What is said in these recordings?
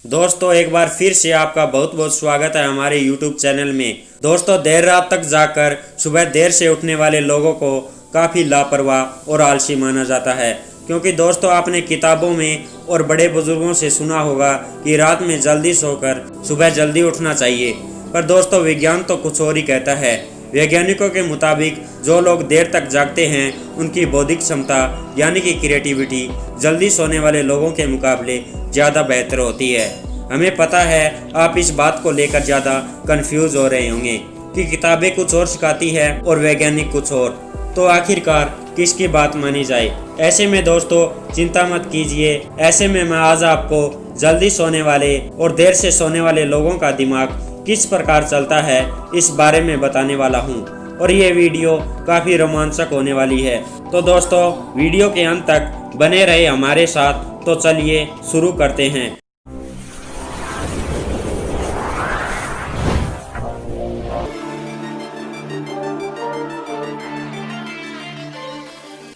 दोस्तों एक बार फिर से आपका बहुत बहुत स्वागत है हमारे YouTube चैनल में। दोस्तों देर रात तक जाकर सुबह देर से उठने वाले लोगों को काफ़ी लापरवाह और आलसी माना जाता है, क्योंकि दोस्तों आपने किताबों में और बड़े बुजुर्गों से सुना होगा कि रात में जल्दी सोकर सुबह जल्दी उठना चाहिए। पर दोस्तों विज्ञान तो कुछ और ही कहता है। वैज्ञानिकों के मुताबिक जो लोग देर तक जागते हैं उनकी बौद्धिक क्षमता यानी कि क्रिएटिविटी जल्दी सोने वाले लोगों के मुकाबले ज़्यादा बेहतर होती है। हमें पता है आप इस बात को लेकर ज़्यादा कंफ्यूज हो रहे होंगे कि किताबें कुछ और सिखाती है और वैज्ञानिक कुछ और, तो आखिरकार किसकी बात मानी जाए। ऐसे में दोस्तों चिंता मत कीजिए, ऐसे में मैं आज आपको जल्दी सोने वाले और देर से सोने वाले लोगों का दिमाग किस प्रकार चलता है इस बारे में बताने वाला हूँ, और ये वीडियो काफ़ी रोमांचक होने वाली है। तो दोस्तों वीडियो के अंत तक बने रहे हमारे साथ। तो चलिए शुरू करते हैं।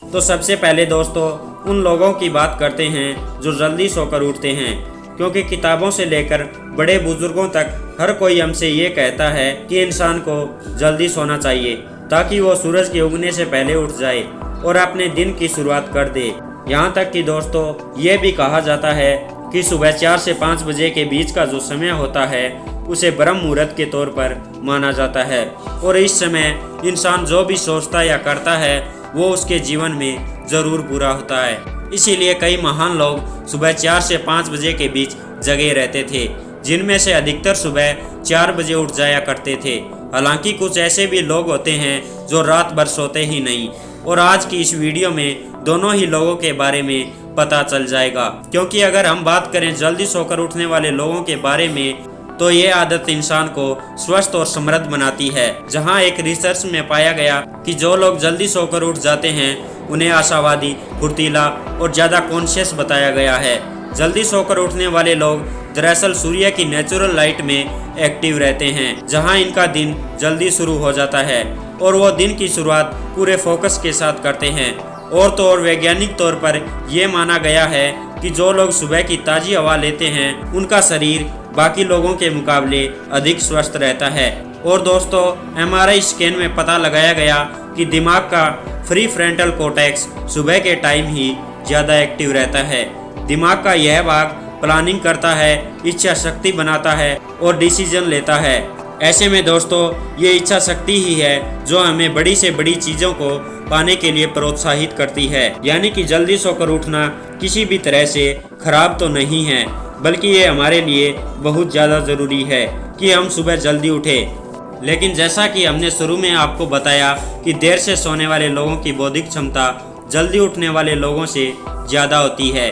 तो सबसे पहले दोस्तों उन लोगों की बात करते हैं जो जल्दी सोकर उठते हैं, क्योंकि किताबों से लेकर बड़े बुजुर्गों तक हर कोई हमसे ये कहता है कि इंसान को जल्दी सोना चाहिए ताकि वो सूरज के उगने से पहले उठ जाए और अपने दिन की शुरुआत कर दे। यहाँ तक कि दोस्तों ये भी कहा जाता है कि सुबह 4 से 5 बजे के बीच का जो समय होता है उसे ब्रह्म मुहूर्त के तौर पर माना जाता है, और इस समय इंसान जो भी सोचता या करता है वो उसके जीवन में ज़रूर पूरा होता है। इसीलिए कई महान लोग सुबह 4 से 5 बजे के बीच जगे रहते थे, जिनमें से अधिकतर सुबह 4 बजे उठ जाया करते थे। हालांकि कुछ ऐसे भी लोग होते हैं जो रात भर सोते ही नहीं, और आज की इस वीडियो में दोनों ही लोगों के बारे में पता चल जाएगा। क्योंकि अगर हम बात करें जल्दी सोकर उठने वाले लोगों के बारे में, तो ये आदत इंसान को स्वस्थ और समृद्ध बनाती है। जहां एक रिसर्च में पाया गया कि जो लोग जल्दी सोकर उठ जाते हैं उन्हें आशावादी, फुर्तीला और ज़्यादा कॉन्शियस बताया गया है। जल्दी सोकर उठने वाले लोग दरअसल सूर्य की नेचुरल लाइट में एक्टिव रहते हैं, जहां इनका दिन जल्दी शुरू हो जाता है और वो दिन की शुरुआत पूरे फोकस के साथ करते हैं। और तो और वैज्ञानिक तौर पर यह माना गया है कि जो लोग सुबह की ताज़ी हवा लेते हैं उनका शरीर बाकी लोगों के मुकाबले अधिक स्वस्थ रहता है। और दोस्तों MRI स्कैन में पता लगाया गया कि दिमाग का फ्री फ्रंटल कॉर्टेक्स सुबह के टाइम ही ज़्यादा एक्टिव रहता है। दिमाग का यह भाग प्लानिंग करता है, इच्छा शक्ति बनाता है और डिसीजन लेता है। ऐसे में दोस्तों ये इच्छा शक्ति ही है जो हमें बड़ी से बड़ी चीज़ों को पाने के लिए प्रोत्साहित करती है। यानी कि जल्दी सोकर उठना किसी भी तरह से खराब तो नहीं है, बल्कि ये हमारे लिए बहुत ज़्यादा ज़रूरी है कि हम सुबह जल्दी उठें। लेकिन जैसा कि हमने शुरू में आपको बताया कि देर से सोने वाले लोगों की बौद्धिक क्षमता जल्दी उठने वाले लोगों से ज़्यादा होती है।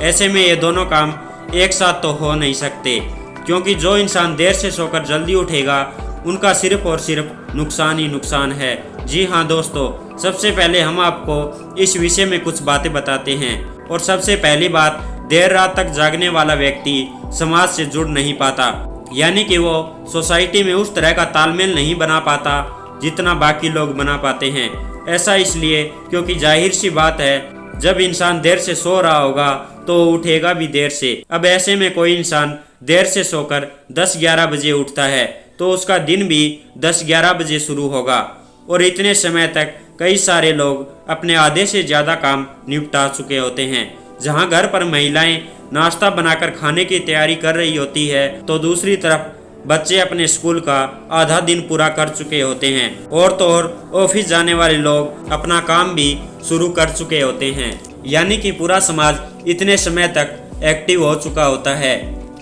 ऐसे में ये दोनों काम एक साथ तो हो नहीं सकते, क्योंकि जो इंसान देर से सोकर जल्दी उठेगा उनका सिर्फ और सिर्फ नुकसान ही नुकसान है। जी हाँ दोस्तों, सबसे पहले हम आपको इस विषय में कुछ बातें बताते हैं। और सबसे पहली बात, देर रात तक जागने वाला व्यक्ति समाज से जुड़ नहीं पाता, यानी कि वो सोसाइटी में उस तरह का तालमेल नहीं बना पाता जितना बाकी लोग बना पाते हैं। ऐसा इसलिए क्योंकि जाहिर सी बात है, जब इंसान देर से सो रहा होगा तो उठेगा भी देर से। अब ऐसे में कोई इंसान देर से सोकर 10-11 बजे उठता है तो उसका दिन भी 10-11 बजे शुरू होगा, और इतने समय तक कई सारे लोग अपने आधे से ज़्यादा काम निपटा चुके होते हैं। जहां घर पर महिलाएं नाश्ता बनाकर खाने की तैयारी कर रही होती है, तो दूसरी तरफ बच्चे अपने स्कूल का आधा दिन पूरा कर चुके होते हैं, और तो और ऑफिस जाने वाले लोग अपना काम भी शुरू कर चुके होते हैं। यानी कि पूरा समाज इतने समय तक एक्टिव हो चुका होता है।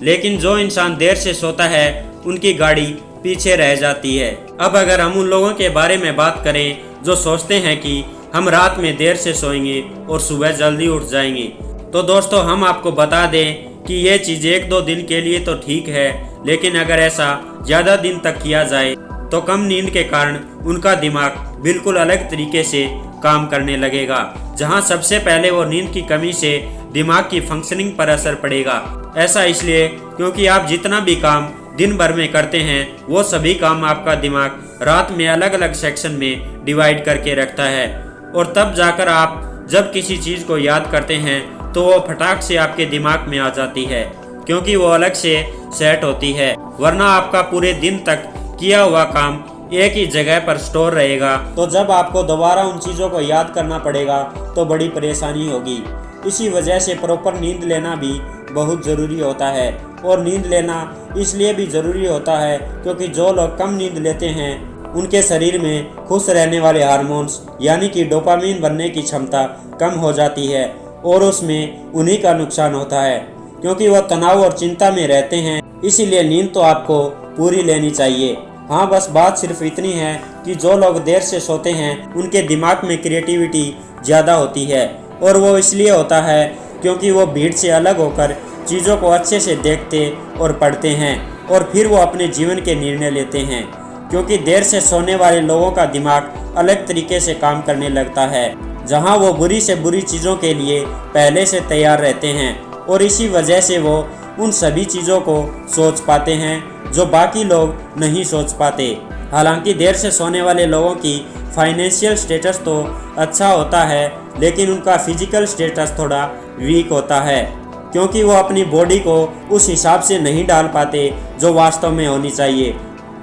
लेकिन जो इंसान देर से सोता है उनकी गाड़ी पीछे रह जाती है। अब अगर हम उन लोगों के बारे में बात करें जो सोचते हैं कि हम रात में देर से सोएंगे और सुबह जल्दी उठ जाएंगे, तो दोस्तों हम आपको बता दें कि ये चीज़ 1-2 दिन के लिए तो ठीक है, लेकिन अगर ऐसा ज़्यादा दिन तक किया जाए तो कम नींद के कारण उनका दिमाग बिल्कुल अलग तरीके से काम करने लगेगा, जहां सबसे पहले वो नींद की कमी से दिमाग की फंक्शनिंग पर असर पड़ेगा। ऐसा इसलिए क्योंकि आप जितना भी काम दिन भर में करते हैं वो सभी काम आपका दिमाग रात में अलग अलग सेक्शन में डिवाइड करके रखता है, और तब जाकर आप जब किसी चीज़ को याद करते हैं तो वो फटाक से आपके दिमाग में आ जाती है। क्योंकि वो अलग से सेट होती है, वरना आपका पूरे दिन तक किया हुआ काम एक ही जगह पर स्टोर रहेगा, तो जब आपको दोबारा उन चीज़ों को याद करना पड़ेगा तो बड़ी परेशानी होगी। इसी वजह से प्रॉपर नींद लेना भी बहुत ज़रूरी होता है। और नींद लेना इसलिए भी ज़रूरी होता है क्योंकि जो लोग कम नींद लेते हैं उनके शरीर में खुश रहने वाले हार्मोन्स यानी कि डोपामीन बनने की क्षमता कम हो जाती है और उसमें उन्हीं का नुकसान होता है क्योंकि वह तनाव और चिंता में रहते हैं। इसीलिए नींद तो आपको पूरी लेनी चाहिए। हाँ, बस बात सिर्फ इतनी है कि जो लोग देर से सोते हैं उनके दिमाग में क्रिएटिविटी ज़्यादा होती है और वो इसलिए होता है क्योंकि वो भीड़ से अलग होकर चीज़ों को अच्छे से देखते और पढ़ते हैं और फिर वो अपने जीवन के निर्णय लेते हैं। क्योंकि देर से सोने वाले लोगों का दिमाग अलग तरीके से काम करने लगता है, जहाँ वो बुरी से बुरी चीज़ों के लिए पहले से तैयार रहते हैं और इसी वजह से वो उन सभी चीज़ों को सोच पाते हैं जो बाकी लोग नहीं सोच पाते। हालांकि देर से सोने वाले लोगों की फाइनेंशियल स्टेटस तो अच्छा होता है, लेकिन उनका फिजिकल स्टेटस थोड़ा वीक होता है क्योंकि वो अपनी बॉडी को उस हिसाब से नहीं डाल पाते जो वास्तव में होनी चाहिए।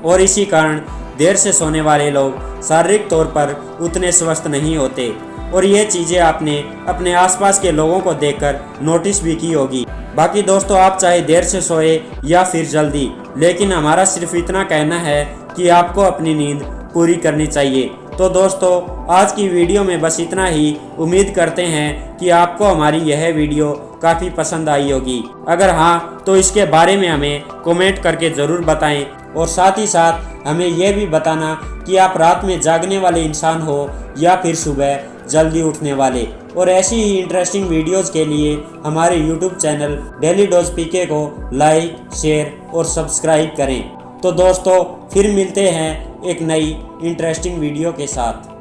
और इसी कारण देर से सोने वाले लोग शारीरिक तौर पर उतने स्वस्थ नहीं होते। और ये चीज़ें आपने अपने आसपास के लोगों को देखकर नोटिस भी की होगी। बाकी दोस्तों, आप चाहे देर से सोए या फिर जल्दी, लेकिन हमारा सिर्फ इतना कहना है कि आपको अपनी नींद पूरी करनी चाहिए। तो दोस्तों, आज की वीडियो में बस इतना ही। उम्मीद करते हैं कि आपको हमारी यह वीडियो काफ़ी पसंद आई होगी। अगर हाँ, तो इसके बारे में हमें कमेंट करके ज़रूर बताएं और साथ ही साथ हमें यह भी बताना कि आप रात में जागने वाले इंसान हो या फिर सुबह जल्दी उठने वाले। और ऐसी ही इंटरेस्टिंग वीडियोज़ के लिए हमारे यूट्यूब चैनल डेली डोज पीके को लाइक, शेयर और सब्सक्राइब करें। तो दोस्तों, फिर मिलते हैं एक नई इंटरेस्टिंग वीडियो के साथ।